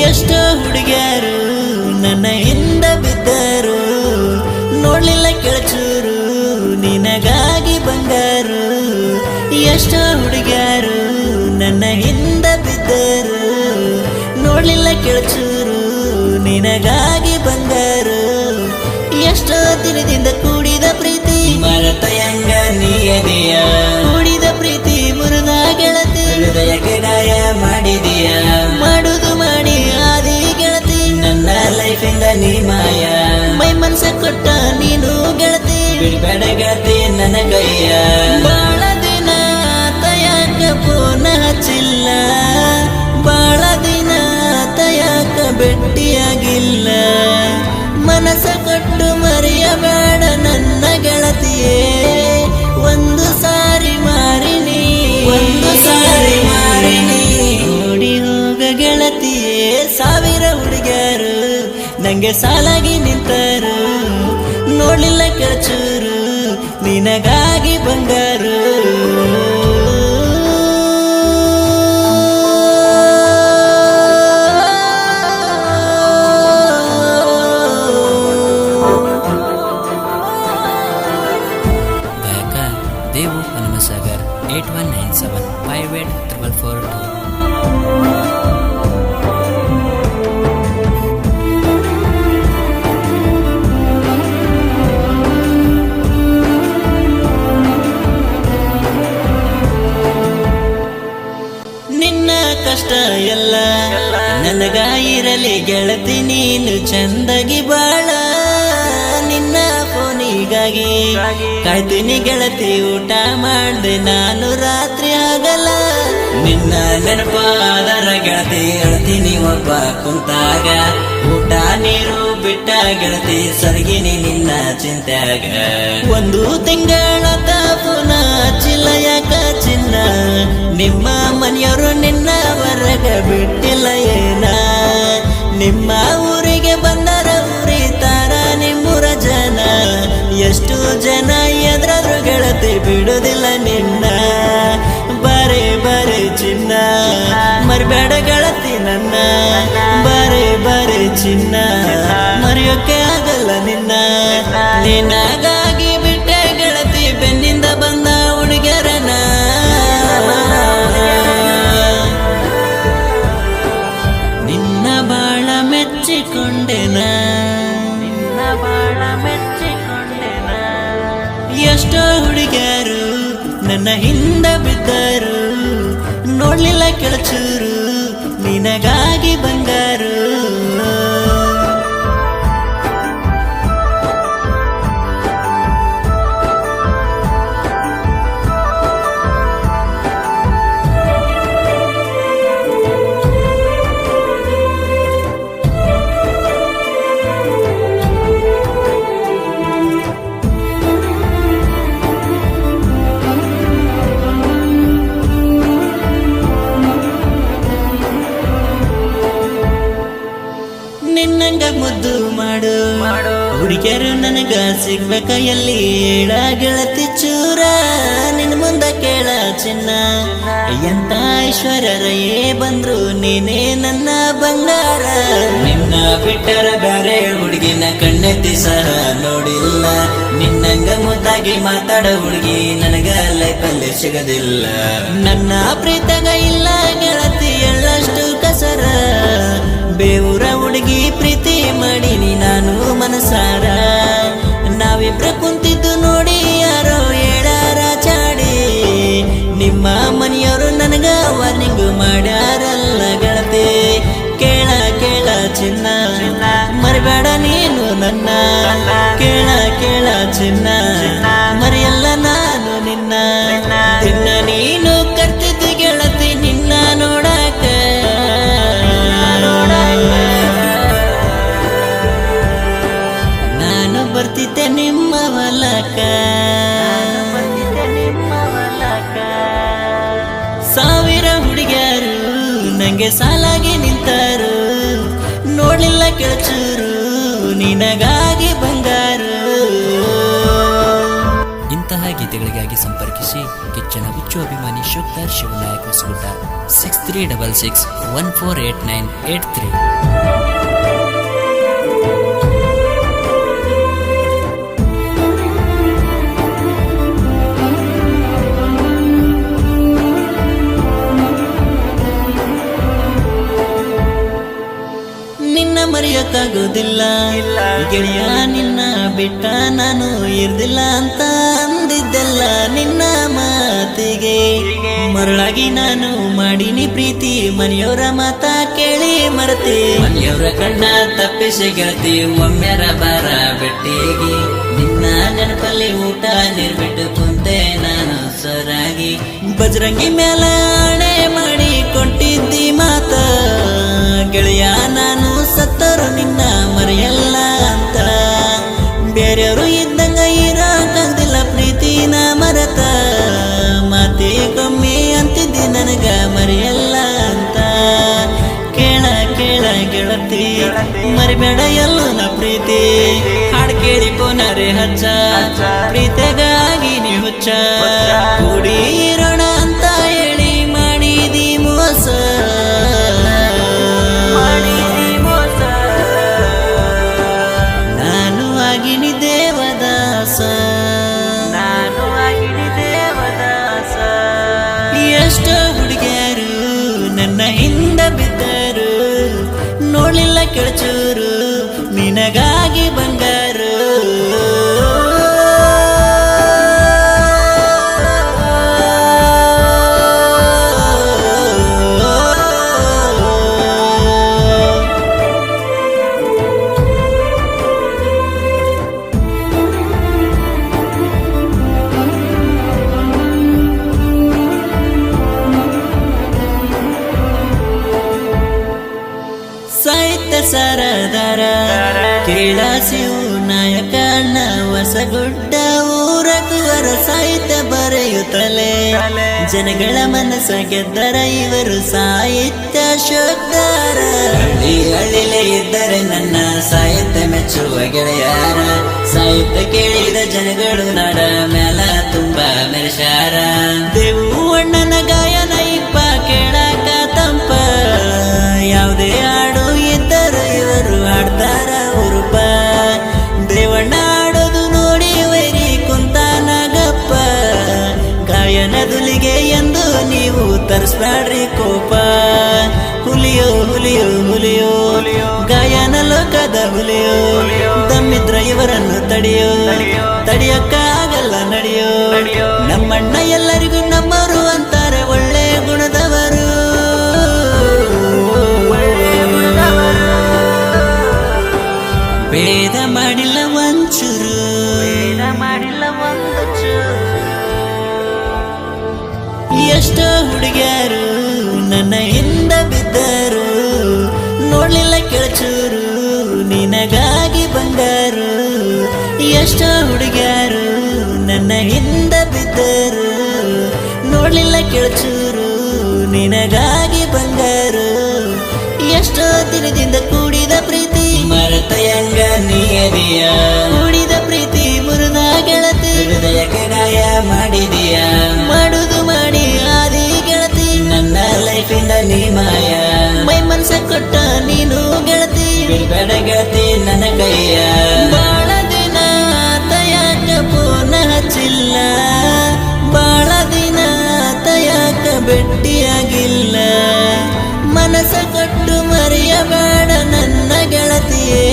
ಎಷ್ಟೋ ಹುಡುಗ್ಯಾರು ನನ್ನ ಹಿಂದ ಬಿದ್ದರು, ನೋಡ್ಲಿಲ್ಲ ಕೆಳಚೂರು ನಿನಗಾಗಿ ಬಂಗಾರು. ಎಷ್ಟೋ ಹುಡುಗ್ಯಾರು ನನ್ನ ಹಿಂದ ಬಿದ್ದರು, ನೋಡ್ಲಿಲ್ಲ ಕೆಳಚೂರು ನಿನಗಾಗಿ ಬಂಗಾರು. ಎಷ್ಟೋ ದಿನದಿಂದ ಕೂಡಿದ ಪ್ರೀತಿ ಮರತ ಹೆಂಗ ನೀಯದೆಯ, ಕೂಡಿದ ಪ್ರೀತಿ ಮುರಿದ ಗೆಳತಿ, ಹೃದಯಕ್ಕೆ ಗಾಯ ಮಾಡಿದೀಯ. ಮಾಡುದು ಮಾಡಿ ಆದಿ ಗೆಳತಿ, ನನ್ನ ಲೈಫಿಂದ ನೀ ಮಾಯ. ಮೈ ಮನ್ಸ ಕೊಟ್ಟ ನೀನು ಗೆಳತಿ, ಬಿಡ್ಬೇಡ ಗೆಳತಿ ನನ್ನ ಕೈಯ. ಬಾಳ ದಿನ ತಯಾಕ ಪೋನ ಹಚ್ಚಿಲ್ಲ, ಬಾಳ ದಿನ ತಯಾಕ ಭೇಟಿಯಾಗಿಲ್ಲ. ಮನಸ ಕೊಟ್ಟು ಮರೆಯಬೇಡ ನನ್ನ ಗೆಳತಿಯೇ, ಒಂದು ಸಾರಿ ಮಾರಿನಿ, ಒಂದು ಸಾರಿ ಮಾರಿನಿ. ಓಡಿ ಹೋಗ ಗೆಳತಿಯೇ. ಸಾವಿರ ಹುಡುಗ್ಯಾರು ನಂಗೆ ಸಾಲಾಗಿ ನಿಂತರು, ನೋಡ್ಲಿಲ್ಲ ಕೆಳಚೂರು ನಿನಗಾಗಿ ಬಂಗಾರು. ಗಾಯಕ ದೇವು ಹನುಮಸಾಗರ್ 8197584442. ನಿನ್ನ ಕಷ್ಟ ಎಲ್ಲ ನನಗಾಗಿರಲಿ ಗೆಳತಿ, ನೀನು ಚಂದಗಿ ಬಾಳ. ನಿನ್ನ ಫೋನಿಗಾಗಿ ಕಾಯ್ತೀನಿ ಗೆಳತಿ, ಊಟ ಮಾಡ್ದೆ ನಾನು ರಾತ್ರಿ ಆಗಲ್ಲ. ನಿನ್ನ ನೆನಪಾದರ ಗೆಳತಿ ಅಳ್ತೀನಿ ಒಬ್ಬ ಕುಂತಾಗ. ಊಟ ನೀರು ಬಿಟ್ಟ ಗೆಳತಿ ಸರಿಗಿನಿ ನಿನ್ನ ಚಿಂತ್ಯಾಗ. ಒಂದು ತಿಂಗಳ ಪುನ ಹಚ್ಚಿಲ್ಲ ಯಾಕ ಚಿನ್ನ, ನಿಮ್ಮ ಮನೆಯವರು ನಿನ್ನ ಹೊರಗ ಬಿಟ್ಟಿಲ್ಲ ಏನ. ನಿಮ್ಮ ಊರಿಗೆ ಬಂದರ ಉರಿತಾರ ನಿಮ್ಮೂರ ಜನ, ಎಷ್ಟು ಜನ ಎದ್ರಾದ್ರು ಗೆಳತಿ ಬಿಡುದಿಲ್ಲ ನಿನ್ನ. ಬರೇ ಬರೇ ಚಿನ್ನ ಮರಿಬೇಡ ಗೆಳತಿ ನನ್ನ, ಬರೇ ಬರೇ ಚಿನ್ನ ಮರೆಯೋಕೆ ಆಗಲ್ಲ ನಿನ್ನ. ನಿನಗಾಗಿ ಬಿಟ್ಟೆ ಗೆಳತಿ ಬೆನ್ನಿಂದ ಬಂದ ಹುಡುಗರನ, ನಿನ್ನ ಬಾಳ ಮೆಚ್ಚಿಕೊಂಡೆನ, ನಿನ್ನ ಬಾಳ ಮೆಚ್ಚಿಕೊಂಡೆನ. ಎಷ್ಟೋ ಹುಡುಗ್ಯಾರು ನನ್ನ ಹಿಂದ ಬಿದ್ದರು, ನೋಡ್ಲಿಲ್ಲ ಕೆಳಚೂರು ನಿನಗಾಗಿ ಬಂಗಾರು. ನಿನ್ನಂಗ ಮುದ್ದು ಮಾಡು ಹುಡುಗಿಯರು ನನಗ ಸಿಗ್ಬೇಕ ಎಲ್ಲಿ ಹೇಳ ಗೆಳತಿ ಚೂರ. ನಿನ್ ಮುಂದ ಕೇಳ ಚಿನ್ನ, ಎಂತ ಐಶ್ವರ್ಯರೇ ಬಂದ್ರು ನೀನೇ ನನ್ನ ಬಂಗಾರ. ನಿನ್ನ ಬಿಟ್ಟರ ಬ್ಯಾರೆ ಹುಡುಗಿನ ಕಣ್ಣೆತ್ತಿ ಸಹ ನೋಡಿಲ್ಲ. ನಿನ್ನಂಗ ಮುದ್ದಾಗಿ ಮಾತಾಡ ಹುಡುಗಿ ನನಗ ಲೈಫಲ್ಲಿ ಸಿಗದಿಲ್ಲ. ನನ್ನ ಪ್ರೀತಗ ಇಲ್ಲ ಗೆಳತಿ ಎಳ್ಳಷ್ಟು ಕಸರ, ಬೇವುರ ಹುಡುಗಿ ಪ್ರೀತಿ ಮಾಡೀನಿ ನಾನು ಮನಸಾರ. ನಾವಿಬ್ರ ಕುಂತಿದ್ದು ನೋಡಿ ಯಾರೋ ಹೇಳಾರ ಚಾಡಿ, ನಿಮ್ಮ ಮನೆಯವರು ನನಗ ವಾರ್ನಿಂಗ್ ಮಾಡ್ಯಾರಲ್ಲ ಗೆಳತಿ. ಕೇಳ ಕೇಳ ಚಿನ್ನ ಮರಿಬೇಡ ನೀನು ನನ್ನ, ಕೇಳ ಕೇಳ ಚಿನ್ನ ಮರಿಯಲ್ಲ ನಾನು ನಿನ್ನ. ದಿನ ನೀನು ಕರ್ತಿದ್ದು ಗೆಳತಿ ನಿನ್ನ ನೋಡಾಕ, ನಾನು ಬರ್ತಿದ್ದೆ ನಿಮ್ಮ ಹೊಲಕ. ಸಾವಿರ ಹುಡುಗ್ಯಾರು ನಂಗೆ ಸಾಲಾಗಿ ನಿಂತರು, ನೋಡ್ಲಿಲ್ಲ ಕೆಳಚೂರು ನಿನಗಾಗಿ ಬಂಗಾರು. ಇಂತಹ ಗೀತೆಗಳಿಗಾಗಿ ಸಂಪರ್ಕಿಸಿ ಕಿಚ್ಚನ ಹುಚ್ಚು ಅಭಿಮಾನಿ ಶುಕ್ತಾರ್ ಶಿವನಾಯಕ್ ಹೊಸಗುಡ್ಡ 6366148983. ಮರೆಯಕ್ಕಾಗೋದಿಲ್ಲ ಗೆಳೆಯ ನಿನ್ನ ಬಿಟ್ಟ ನಾನು ಇರ್ದಿಲ್ಲ ಅಂತ ಅಂದಿದ್ದೆಲ್ಲ ನಿನ್ನ ಮಾತಿಗೆ ಮರಳಾಗಿ ನಾನು ಮಾಡೀನಿ ಪ್ರೀತಿ ಮನೆಯವರ ಮಾತ ಕೇಳಿ ಮರತಿ ಮನೆಯವರ ಕಣ್ಣ ತಪ್ಪಿಸಿ ಗೆಳತಿ ಒಮ್ಮೆರ ಬಾರ ಬೆಟ್ಟಿಗೆ ನಿನ್ನ ನೆನಪಲ್ಲಿ ಊಟ ನೀರ್ಬಿಟ್ಟು ಕುಂತೆ ನಾನು ಸರಾಗಿ ಬಜರಂಗಿ ಮೇಲ ಆಣೆ ಮಾಡಿ ಕೊಂಟಿದ್ದಿ ಮಾತ ಗೆಳೆಯ ನಾನು ಸತ್ತರು ನಿನ್ನ ಮರೆಯಲ್ಲ ಅಂತ ಬೇರೆಯವರು ಇದ್ದಂಗ ಇರಕ್ಕಾಗ್ದಿಲ್ಲ ಪ್ರೀತಿನ ಮರೆತ ಮಾತಿಗೊಮ್ಮೆ ಅಂತಿದ್ದಿ ನನಗ ಮರೆಯಲ್ಲ ಅಂತ ಕೇಳ ಕೇಳ ಗೆಳತಿ ಮರಿಬೇಡ ಎಲ್ಲೂ ನ ಪ್ರೀತಿ ಹಾಡ್ ಕೇಳಿ ಪೋನರೆ ಹಚ್ಚ ಪ್ರೀತಿಗಾಗಿ ನೀ ಹುಚ್ಚ ಕೂಡಿ ಇರೋಣ ಅಂತ ಹೇಳಿ ಮಾಡಿದಿ ಮೋಸ ನಾನು ಆಗಿನಿ ದೇವದಾಸ ಎಷ್ಟ ಹುಡುಗಿಯರು ನನ್ನ ಹಿಂದ ಬಿದ್ದರು ನೋಡ್ಲಿಲ್ಲ ಕೆಳಚೂರು ನಿನಗಾಗಿ ಬಂಗಾರು ಸಾಹಿತ್ಯ ಸರದಾರ ಕೇಳಾಸಿವು ನಾಯಕ ಅಣ್ಣ ಹೊಸಗುಡ್ಡ ಊರಕುವರ ಸಾಹಿತ್ಯ ಬರೆಯುತ್ತಲೇ ಜನಗಳ ಮನಸ್ಸ ಗೆದ್ದರ ಇವರು ಸಾಹಿತ್ಯ ಶೋಧರ ಹಳ್ಳಿ ಹಳ್ಳಿಲೇ ಇದ್ದರೆ ನನ್ನ ಸಾಹಿತ್ಯ ಮೆಚ್ಚುವ ಗೆಳೆಯಾರ ಸಾಹಿತ್ಯ ಕೇಳಿದ ಜನಗಳು ನಾಡ ಮೇಲ ತುಂಬಾ ಮೆರೆಸಾರ ದೇವು ಅಣ್ಣನ ಗಾಯನ ಇಪ್ಪ ಕೇಳಾಕ ತಂಪ ಯಾವುದೇ ಹಾಡು ಇದ್ದರು ಇವರು ಹಾಡ್ತಾರ ಉರುಪ ದೇವಣ್ಣ ಆಡೋದು ನೋಡಿ ವೈರಿ ಕುಂತಾನಗಪ್ಪ ಗಾಯನದುಲಿಗೆ ಎಂದು ನೀವು ತರಿಸ್ಬ್ಯಾಡ್ರಿ ಕೋಪ ಹುಲಿಯೋ ಹುಲಿಯೋ ಹುಲಿಯೋ ಗಾಯನ ಲೋಕದ ಹುಲಿಯೋ ದಮ್ಮಿದ್ರ ಇವರನ್ನು ತಡೆಯೋ ತಡೆಯಕ್ಕಾಗಲ್ಲ ನಡೆಯೋ ನಮ್ಮಣ್ಣ ಎಲ್ಲರಿಗೂ ನಮ್ಮವರು ಅಂತಾರೆ ಒಳ್ಳೆ ಗುಣದವರು ಭೇದ ಮಾಡಿಲ್ಲ ಒಂಚೂರು ಎಷ್ಟೋ ಹುಡುಗಿಯರು ನನ್ನ ಹಿಂದ ಬಿದ್ದರು ನೋಡ್ಲಿಲ್ಲ ಕೆಳಚೂರು ನಿನಗಾಗಿ ಬಂಗಾರು ಎಷ್ಟೋ ಹುಡುಗಿಯರು ನನ್ನ ಹಿಂದ ಬಿದ್ದರು ನೋಡ್ಲಿಲ್ಲ ಕೆಳಚೂರು ನಿನಗಾಗಿ ಬಂಗಾರು ಎಷ್ಟೋ ದಿನದಿಂದ ಕೂಡಿದ ಪ್ರೀತಿ ಮರೆತ ಹೆಂಗ ನೀಯದಿಯ ಕೂಡಿದ ಪ್ರೀತಿ ಮುರಿದ ಗೆಳತಿ ಹೃದಯಕ್ಕೆ ಗಾಯ ಮಾಡಿದೀಯ ಮಾಡುದು ಮಾಡಿ ಆದಿ ಗೆಳತಿ ನನ್ನ ಲೈಫಿಂದ ನೀ ಮಾಯ ಮೈ ಮನ್ಸ ಕೊಟ್ಟ ನೀನು ಗೆಳತಿ ಬಿಡ್ಬೇಡ ಗೆಳತಿ ನನ್ನ ಕೈಯ ಬಾಳ ದಿನ ತಯಾಕ ಪೋನ ಹಚ್ಚಿಲ್ಲ ಬಾಳ ದಿನ ತಯಾಕ ಭೇಟಿಯಾಗಿಲ್ಲ ಮನಸ ಕೊಟ್ಟು ಮರೆಯಬೇಡ ನನ್ನ ಗೆಳತಿಯೇ